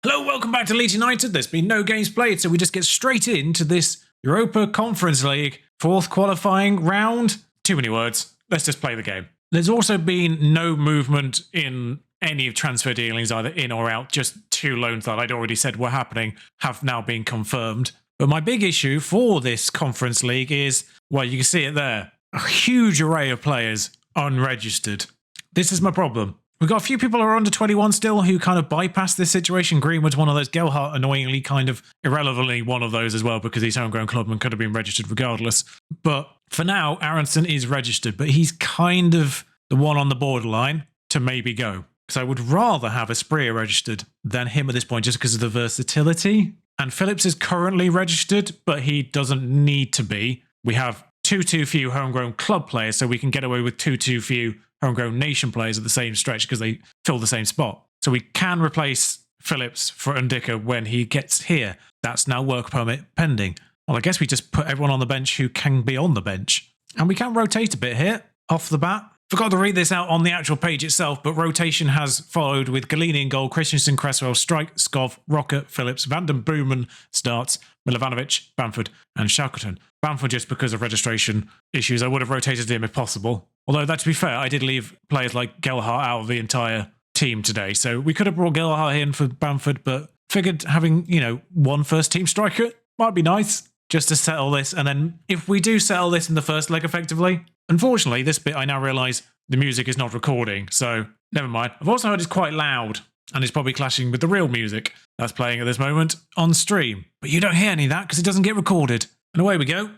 Hello, welcome back to Leeds United. There's been no games played, so we just get straight into this Europa Conference League fourth qualifying round. Too many words. Let's just play the game. There's also been no movement in any of transfer dealings, either in or out. Just two loans that I'd already said were happening have now been confirmed. But my big issue for this Conference League is, well, you can see it there. A huge array of players unregistered. This is my problem. We've got a few people who are under 21 still who kind of bypass this situation. Greenwood's one of those. Gelhardt, annoyingly, kind of irrelevantly one of those as well because he's homegrown clubman, could have been registered regardless. But for now, Aronson is registered, but he's kind of the one on the borderline to maybe go. Because I would rather have Espria registered than him at this point just because of the versatility. And Phillips is currently registered, but he doesn't need to be. We have too few homegrown club players, so we can get away with too few homegrown nation players at the same stretch because they fill the same spot. So we can replace Phillips for Ndicka when he gets here. That's now work permit pending. Well, I guess we just put everyone on the bench who can be on the bench. And we can rotate a bit here, off the bat. Forgot to read this out on the actual page itself, but rotation has followed with Galini in goal, Christensen, Cresswell, Strike, Skov, Rocker, Phillips, Van den Boomen starts, Milovanovic, Bamford, and Shackleton. Bamford, just because of registration issues, I would have rotated him if possible. Although, that to be fair, I did leave players like Gelhardt out of the entire team today, so we could have brought Gelhardt in for Bamford, but figured having, one first team striker might be nice, just to settle this. And then if we do settle this in the first leg effectively, unfortunately, this bit I now realise the music is not recording, so never mind. I've also heard it's quite loud, and it's probably clashing with the real music that's playing at this moment on stream. But you don't hear any of that because it doesn't get recorded. And away we go.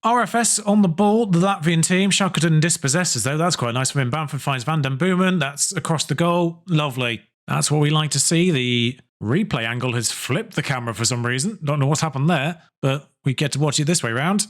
RFS on the ball, the Latvian team. Shackleton dispossesses, though. That's quite nice for him. Bamford finds Van den Boomen. That's across the goal. Lovely. That's what we like to see. The replay angle has flipped the camera for some reason. Don't know what's happened there, but we get to watch it this way round.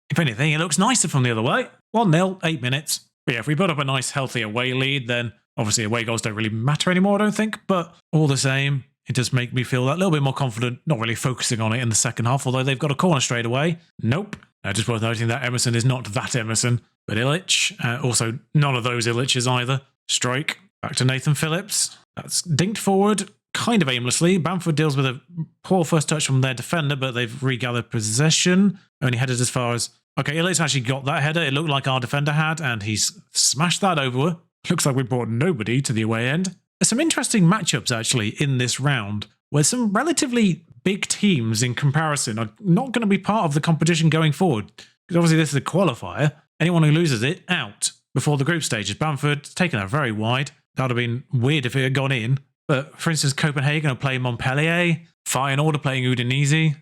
If anything, it looks nicer from the other way. 1-0, 8 minutes. But yeah, if we put up a nice, healthy away lead, then obviously away goals don't really matter anymore, I don't think. But all the same, it does make me feel that little bit more confident, not really focusing on it in the second half, although they've got a corner straight away. Nope. Just worth noting that Emerson is not that Emerson, but Illich. Also, none of those Illiches either. Strike. Back to Nathan Phillips. That's dinked forward, kind of aimlessly. Bamford deals with a poor first touch from their defender, but they've regathered possession. Only headed as far as... Okay, Illich actually got that header. It looked like our defender had, and he's smashed that over. Looks like we brought nobody to the away end. There's some interesting matchups, actually, in this round, where some relatively big teams in comparison are not going to be part of the competition going forward. Because obviously this is a qualifier. Anyone who loses it, out before the group stages. Bamford's taken that very wide. That would have been weird if it had gone in. But, for instance, Copenhagen are playing Montpellier. Feyenoord are playing Udinese.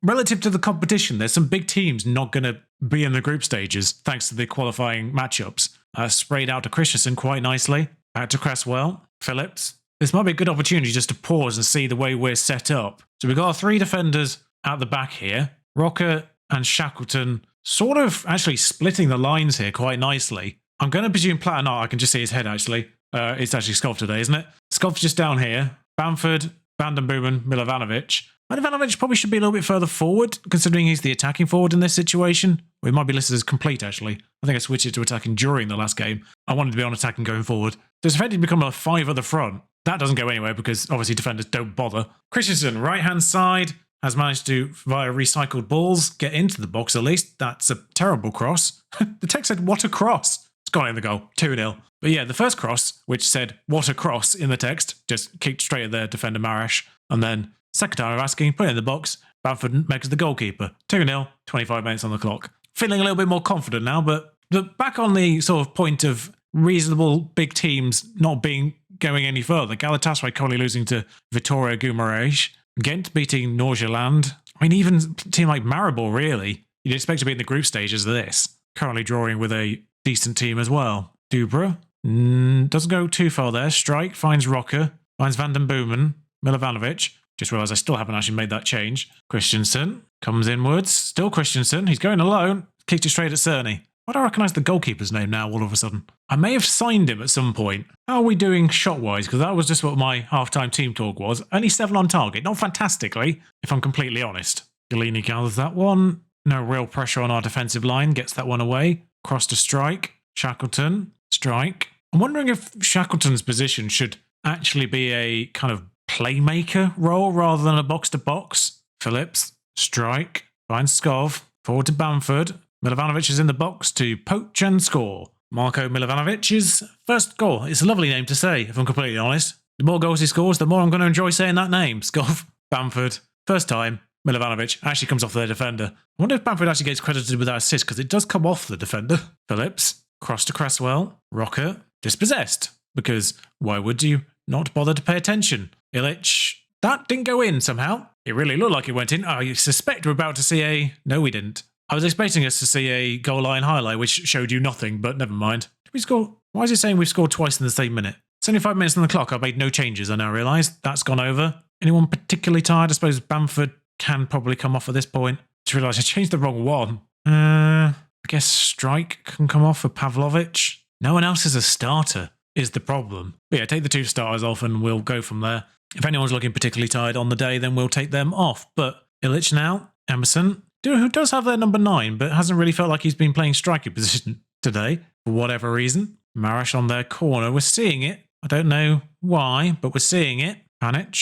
Relative to the competition, there's some big teams not going to be in the group stages, thanks to the qualifying matchups. Sprayed out to Christensen quite nicely. Back to Cresswell. Phillips. This might be a good opportunity just to pause and see the way we're set up. So we've got our three defenders at the back here. Rocker and Shackleton sort of actually splitting the lines here quite nicely. I'm going to presume Platinat, I can just see his head actually. It's actually Skov today, isn't it? Skov's just down here. Bamford, Van den Boomen, Milovanovic. Milovanovic probably should be a little bit further forward, considering he's the attacking forward in this situation. Well, he might be listed as complete, actually. I think I switched it to attacking during the last game. I wanted to be on attacking going forward. So it's effectively become a 5 at the front. That doesn't go anywhere because obviously defenders don't bother. Christensen, right-hand side, has managed to, via recycled balls, get into the box at least. That's a terrible cross. The text said, what a cross. It's gone in the goal, 2-0. But yeah, the first cross, which said, what a cross in the text, just kicked straight at their defender Marash. And then, second time of asking, put it in the box. Bamford makes the goalkeeper. 2-0, 25 minutes on the clock. Feeling a little bit more confident now, but back on the sort of point of reasonable big teams not going any further. Galatasaray currently losing to Vitória Guimarães. Ghent beating Nordsjælland. Even a team like Maribor, really. You'd expect to be in the group stages of this. Currently drawing with a decent team as well. Dubra doesn't go too far there. Strike finds Rocker. Finds Van den Boomen. Milovanovic. Just realised I still haven't actually made that change. Christensen comes inwards. Still Christensen. He's going alone. Kicked it straight at Cerny. Why do I recognise the goalkeeper's name now all of a sudden? I may have signed him at some point. How are we doing shot-wise? Because that was just what my half-time team talk was. Only 7 on target. Not fantastically, if I'm completely honest. Galini gathers that one. No real pressure on our defensive line. Gets that one away. Cross to Strike. Shackleton. Strike. I'm wondering if Shackleton's position should actually be a kind of playmaker role rather than a box-to-box. Phillips, strike, finds Skov, forward to Bamford. Milovanovic is in the box to poach and score. Marko Milivonovic's first goal. It's a lovely name to say, if I'm completely honest. The more goals he scores, the more I'm going to enjoy saying that name. Skov, Bamford, first time. Milovanovic actually comes off their defender. I wonder if Bamford actually gets credited with that assist, because it does come off the defender. Phillips, cross to Cresswell. Rocker, dispossessed. Because why would you not bother to pay attention? Ilic, that didn't go in somehow. It really looked like it went in. I suspect we're about to see a... No, we didn't. I was expecting us to see a goal line highlight, which showed you nothing, but never mind. Did we score? Why is it saying we've scored twice in the same minute? It's only 5 minutes on the clock. I've made no changes, I now realise. That's gone over. Anyone particularly tired? I suppose Bamford can probably come off at this point. Just realised I changed the wrong one. I guess Strike can come off for Pavlovic. No one else is a starter, is the problem. But yeah, take the 2 starters off and we'll go from there. If anyone's looking particularly tired on the day, then we'll take them off. But Ilic now, Emerson, who does have their number 9, but hasn't really felt like he's been playing striker position today, for whatever reason. Marish on their corner. We're seeing it. I don't know why, but we're seeing it. Panic.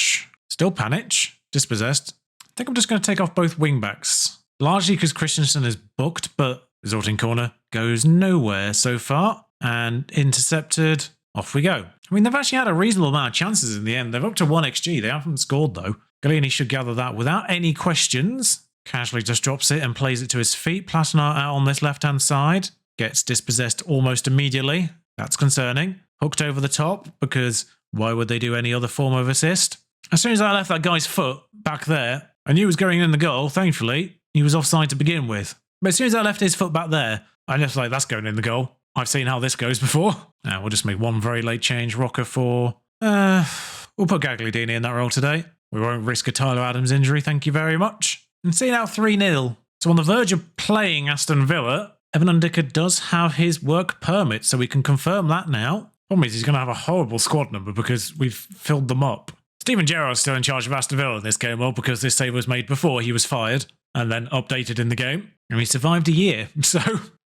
Still Panic. Dispossessed. I think I'm just going to take off both wing-backs. Largely because Christensen is booked, but resulting corner goes nowhere so far. And intercepted. Off we go. I mean, they've actually had a reasonable amount of chances in the end. They're up to 1 XG. They haven't scored, though. Galini should gather that without any questions. Casually just drops it and plays it to his feet. Platinart out on this left-hand side. Gets dispossessed almost immediately. That's concerning. Hooked over the top, because why would they do any other form of assist? As soon as I left that guy's foot back there, I knew it was going in the goal. Thankfully, he was offside to begin with. But as soon as I left his foot back there, I just like, that's going in the goal. I've seen how this goes before. Now we'll just make one very late change. Rocker for... we'll put Gagliardini in that role today. We won't risk a Tyler Adams injury, thank you very much. And see now 3-0. So on the verge of playing Aston Villa, Evan Undika does have his work permit, so we can confirm that now. Problem is he's going to have a horrible squad number because we've filled them up. Stephen Gerrard's still in charge of Aston Villa this game, well, because this save was made before he was fired and then updated in the game. And he survived a year, so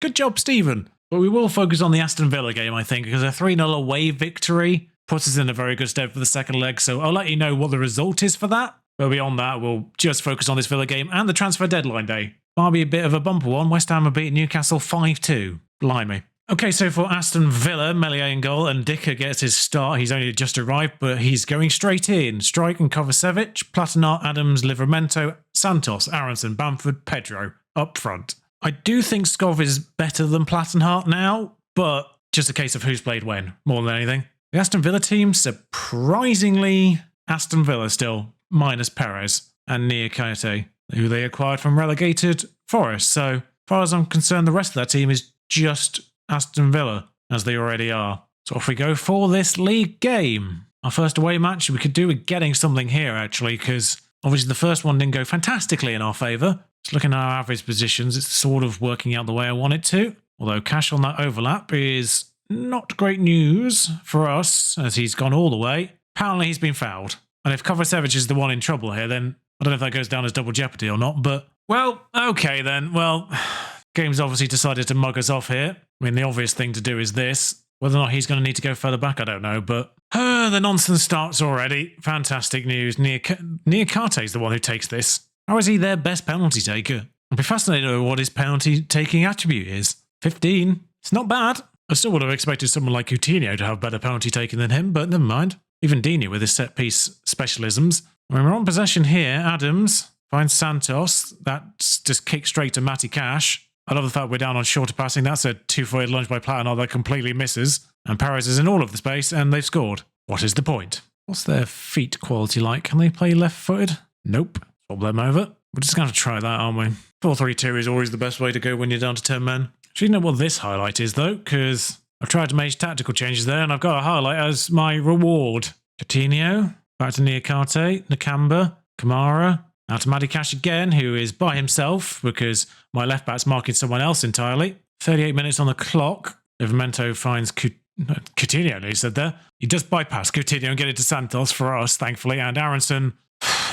good job, Stephen. But we will focus on the Aston Villa game, I think, because a 3-0 away victory puts us in a very good stead for the second leg, so I'll let you know what the result is for that. But beyond that, we'll just focus on this Villa game and the transfer deadline day. Might be a bit of a bumper one. West Ham have beaten Newcastle 5-2. Blimey. Okay, so for Aston Villa, Meslier in goal, and Dicker gets his start. He's only just arrived, but he's going straight in. Strike and Kovacevic, Platinart, Adams, Livramento, Santos, Aronson, Bamford, Pedro up front. I do think Skov is better than Platinart now, but just a case of who's played when, more than anything. The Aston Villa team, surprisingly, Aston Villa still, minus Perez and Niakate, who they acquired from relegated Forest. So, as far as I'm concerned, the rest of that team is just Aston Villa, as they already are. So off we go for this league game. Our first away match, we could do with getting something here, actually, because obviously the first one didn't go fantastically in our favour. Just looking at our average positions, it's sort of working out the way I want it to. Although cash on that overlap is not great news for us, as he's gone all the way. Apparently he's been fouled. And if Kovacevic is the one in trouble here, then I don't know if that goes down as double jeopardy or not, but, well, okay then. Well, game's obviously decided to mug us off here. I mean, the obvious thing to do is this. Whether or not he's going to need to go further back, I don't know, but the nonsense starts already. Fantastic news. Niakate is the one who takes this. How is he their best penalty taker? I'd be fascinated to know what his penalty taking attribute is. 15. It's not bad. I still would have expected someone like Coutinho to have better penalty taking than him, but never mind. Even Dini with his set-piece specialisms. When we're on possession here, Adams finds Santos. That's just kicked straight to Matty Cash. I love the fact we're down on shorter passing. That's a two-footed lunge by Platinart that completely misses. And Perez is in all of the space, and they've scored. What is the point? What's their feet quality like? Can they play left-footed? Nope. Swap them over. We're just going to try that, aren't we? 4-3-2 is always the best way to go when you're down to 10 men. Do you know what this highlight is, though? Because I've tried to make tactical changes there, and I've got a highlight as my reward. Coutinho, back to Niakate, Nakamba, Kamara, now to Matty Cash again, who is by himself because my left back's marking someone else entirely. 38 minutes on the clock. Livramento finds Coutinho, he said there. He does bypass Coutinho and get it to Santos for us, thankfully, and Aronson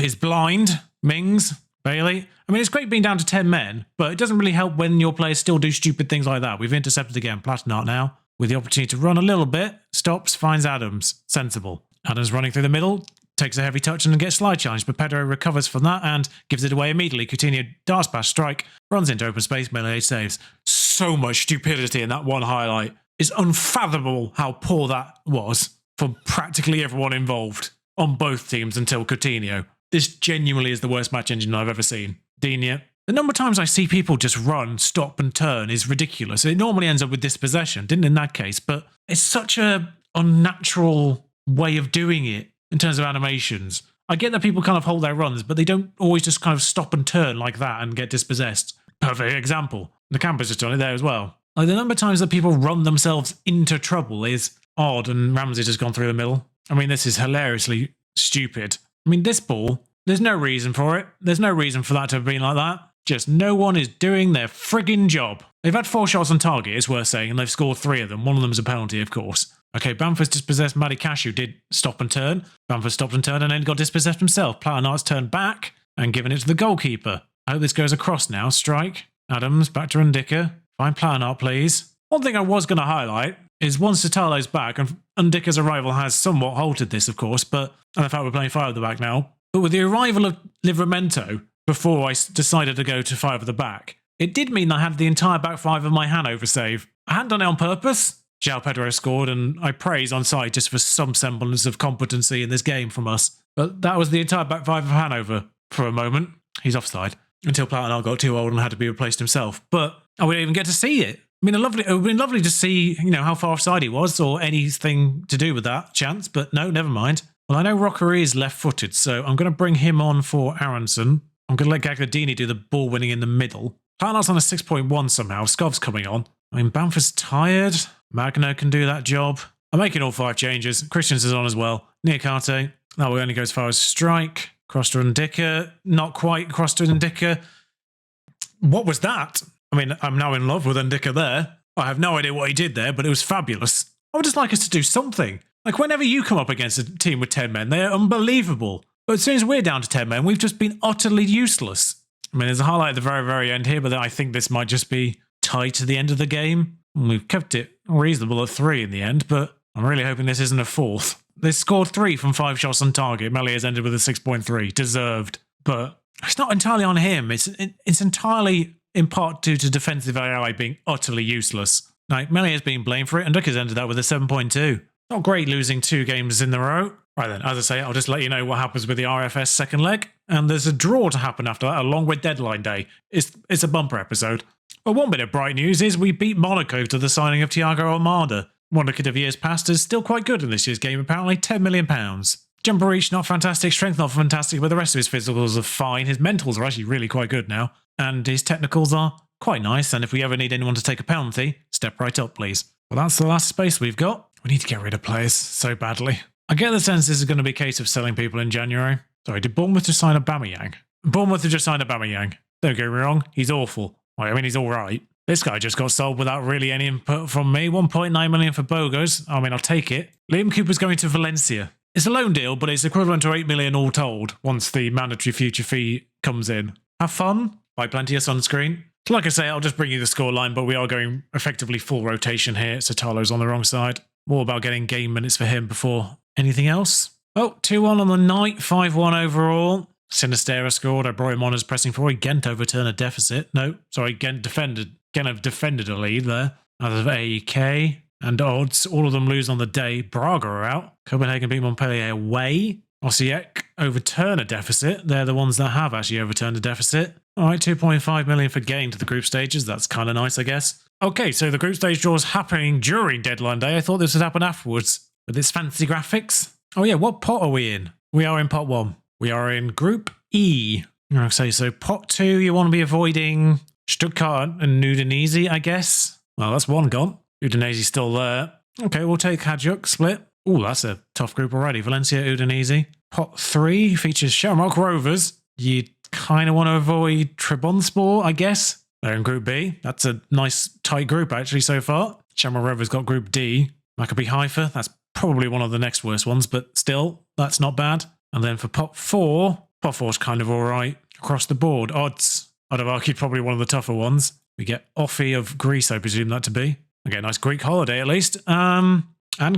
is blind. Mings, Bailey. I mean, it's great being down to 10 men, but it doesn't really help when your players still do stupid things like that. We've intercepted again. Platinart now, with the opportunity to run a little bit. Stops, finds Adams. Sensible. Adams running through the middle, takes a heavy touch and gets slide challenged, but Pedro recovers from that and gives it away immediately. Coutinho darts past strike, runs into open space, Melee saves. So much stupidity in that one highlight. It's unfathomable how poor that was from practically everyone involved on both teams until Coutinho. This genuinely is the worst match engine I've ever seen. Digne. The number of times I see people just run, stop and turn is ridiculous. It normally ends up with dispossession, didn't in that case, but it's such a unnatural way of doing it in terms of animations. I get that people kind of hold their runs, but they don't always just kind of stop and turn like that and get dispossessed. Perfect example. The campers just done it there as well. Like the number of times that people run themselves into trouble is odd, and Ramsey just gone through the middle. I mean, this is hilariously stupid. I mean, this ball, there's no reason for it. There's no reason for that to have been like that. Just no one is doing their friggin' job. They've had 4 shots on target, it's worth saying, and they've scored 3 of them. One of them's a penalty, of course. Okay, Bamford's dispossessed. Matty Cashew did stop and turn. Bamford stopped and turned and then got dispossessed himself. Platinart's turned back and given it to the goalkeeper. I hope this goes across now. Strike. Adams, back to Ndicka. Find Platinart, please. One thing I was going to highlight is once Sotalo's back, and Ndicka's arrival has somewhat halted this, of course, and the fact we're playing 5 at the back now. But with the arrival of Livramento, before I decided to go to 5 at the back, it did mean I had the entire back 5 of my Hanover save. I hadn't done it on purpose. João Pedro scored, and I praise on side just for some semblance of competency in this game from us. But that was the entire back 5 of Hanover for a moment. He's offside. Until Platinart got too old and had to be replaced himself. But I wouldn't even get to see it. I mean, it would have been lovely to see, how far offside he was or anything to do with that chance, but no, never mind. Well, I know Rocker is left-footed, so I'm going to bring him on for Aronson. I'm going to let Gagliardini do the ball winning in the middle. Platinart's on a 6.1 somehow. Skov's coming on. I mean, Bamford's tired. Magno can do that job. I'm making all 5 changes. Christiansen's on as well. Niakate. That will only go as far as strike. Cross to Ndicka. Not quite cross to Ndicka. What was that? I mean, I'm now in love with Ndicka there. I have no idea what he did there, but it was fabulous. I would just like us to do something. Like, whenever you come up against a team with 10 men, they are unbelievable. But as soon as we're down to 10 men, we've just been utterly useless. I mean, there's a highlight at the very, very end here, but I think this might just be tied to the end of the game. We've kept it reasonable at 3 in the end, but I'm really hoping this isn't a 4th. They scored 3 from 5 shots on target. Melee has ended with a 6.3. Deserved. But it's not entirely on him. It's entirely in part due to defensive AI being utterly useless. Like, Melee has been blamed for it, and Duck has ended that with a 7.2. Not great losing 2 games in a row. Right then, as I say, I'll just let you know what happens with the RFS second leg. And there's a draw to happen after that, along with deadline day. It's a bumper episode. But one bit of bright news is we beat Monaco to the signing of Thiago Almada. Monaco of years past is still quite good in this year's game, apparently £10 million. Jumper reach, not fantastic. Strength, not fantastic, but the rest of his physicals are fine. His mentals are actually really quite good now. And his technicals are quite nice. And if we ever need anyone to take a penalty, step right up, please. Well, that's the last space we've got. We need to get rid of players so badly. I get the sense this is going to be a case of selling people in January. Sorry, did Bournemouth just sign Aubameyang? Bournemouth have just signed Aubameyang. Don't get me wrong, he's awful. Well, I mean, he's all right. This guy just got sold without really any input from me. 1.9 million for Bogos. I mean, I'll take it. Liam Cooper's going to Valencia. It's a loan deal, but it's equivalent to 8 million all told once the mandatory future fee comes in. Have fun. Buy plenty of sunscreen. So like I say, I'll just bring you the scoreline, but we are going effectively full rotation here. So Talo's on the wrong side. More about getting game minutes for him before anything else. Oh, 2-1 on the night, 5-1 overall. Sinistera scored. I brought him on as pressing forward. Ghent overturned a deficit. No, sorry, Ghent have defended a lead there. Out of AEK and odds, all of them lose on the day. Braga are out. Copenhagen beat Montpellier away. Osijek overturn a deficit. They're the ones that have actually overturned a deficit. All right, 2.5 million for getting to the group stages. That's kind of nice, I guess. Okay, so the group stage draw is happening during deadline day. I thought this would happen afterwards with its fancy graphics. Oh yeah, what pot are we in? We are in pot 1. We are in Group E. Okay, so pot 2, you want to be avoiding Stuttgart and Udinese, I guess. Well, that's one gone. Udinese's still there. Okay, we'll take Hajduk, split. Ooh, that's a tough group already. Valencia, Udinese. Pot 3 features Shamrock Rovers. You kind of want to avoid Trabzonspor, I guess. They're in Group B. That's a nice, tight group, actually, so far. Shamrock Rovers got Group D. Maccabi Haifa, that's probably one of the next worst ones, but still, that's not bad. And then for pot 4 is kind of all right across the board. Odds, I'd have argued probably one of the tougher ones. We get Offi of Greece, I presume that to be. Okay, nice Greek holiday at least. And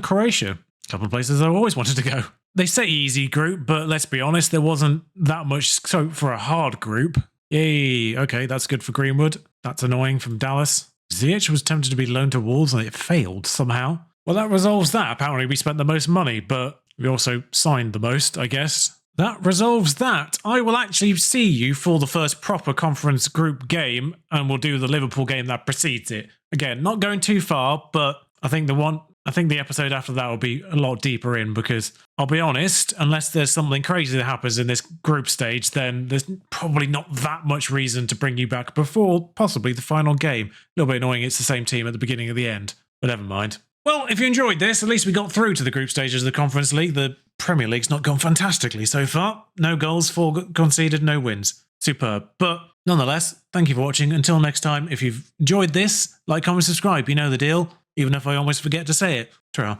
Croatia. A couple of places I've always wanted to go. They say easy group, but let's be honest, there wasn't that much scope for a hard group. Yay, okay, that's good for Greenwood. That's annoying from Dallas. Ziyech was tempted to be loaned to Wolves and it failed somehow. Well, that resolves that. Apparently we spent the most money, but we also signed the most, I guess. That resolves that. I will actually see you for the first proper conference group game, and we'll do the Liverpool game that precedes it. Again, not going too far, but I think the episode after that will be a lot deeper in, because I'll be honest, unless there's something crazy that happens in this group stage, then there's probably not that much reason to bring you back before possibly the final game. A little bit annoying it's the same team at the beginning and the end, but never mind. Well, if you enjoyed this, at least we got through to the group stages of the Conference League. The Premier League's not gone fantastically so far. No goals, 4 conceded, no wins. Superb. But nonetheless, thank you for watching. Until next time, if you've enjoyed this, like, comment, subscribe. You know the deal. Even if I almost forget to say it. Ta-ra.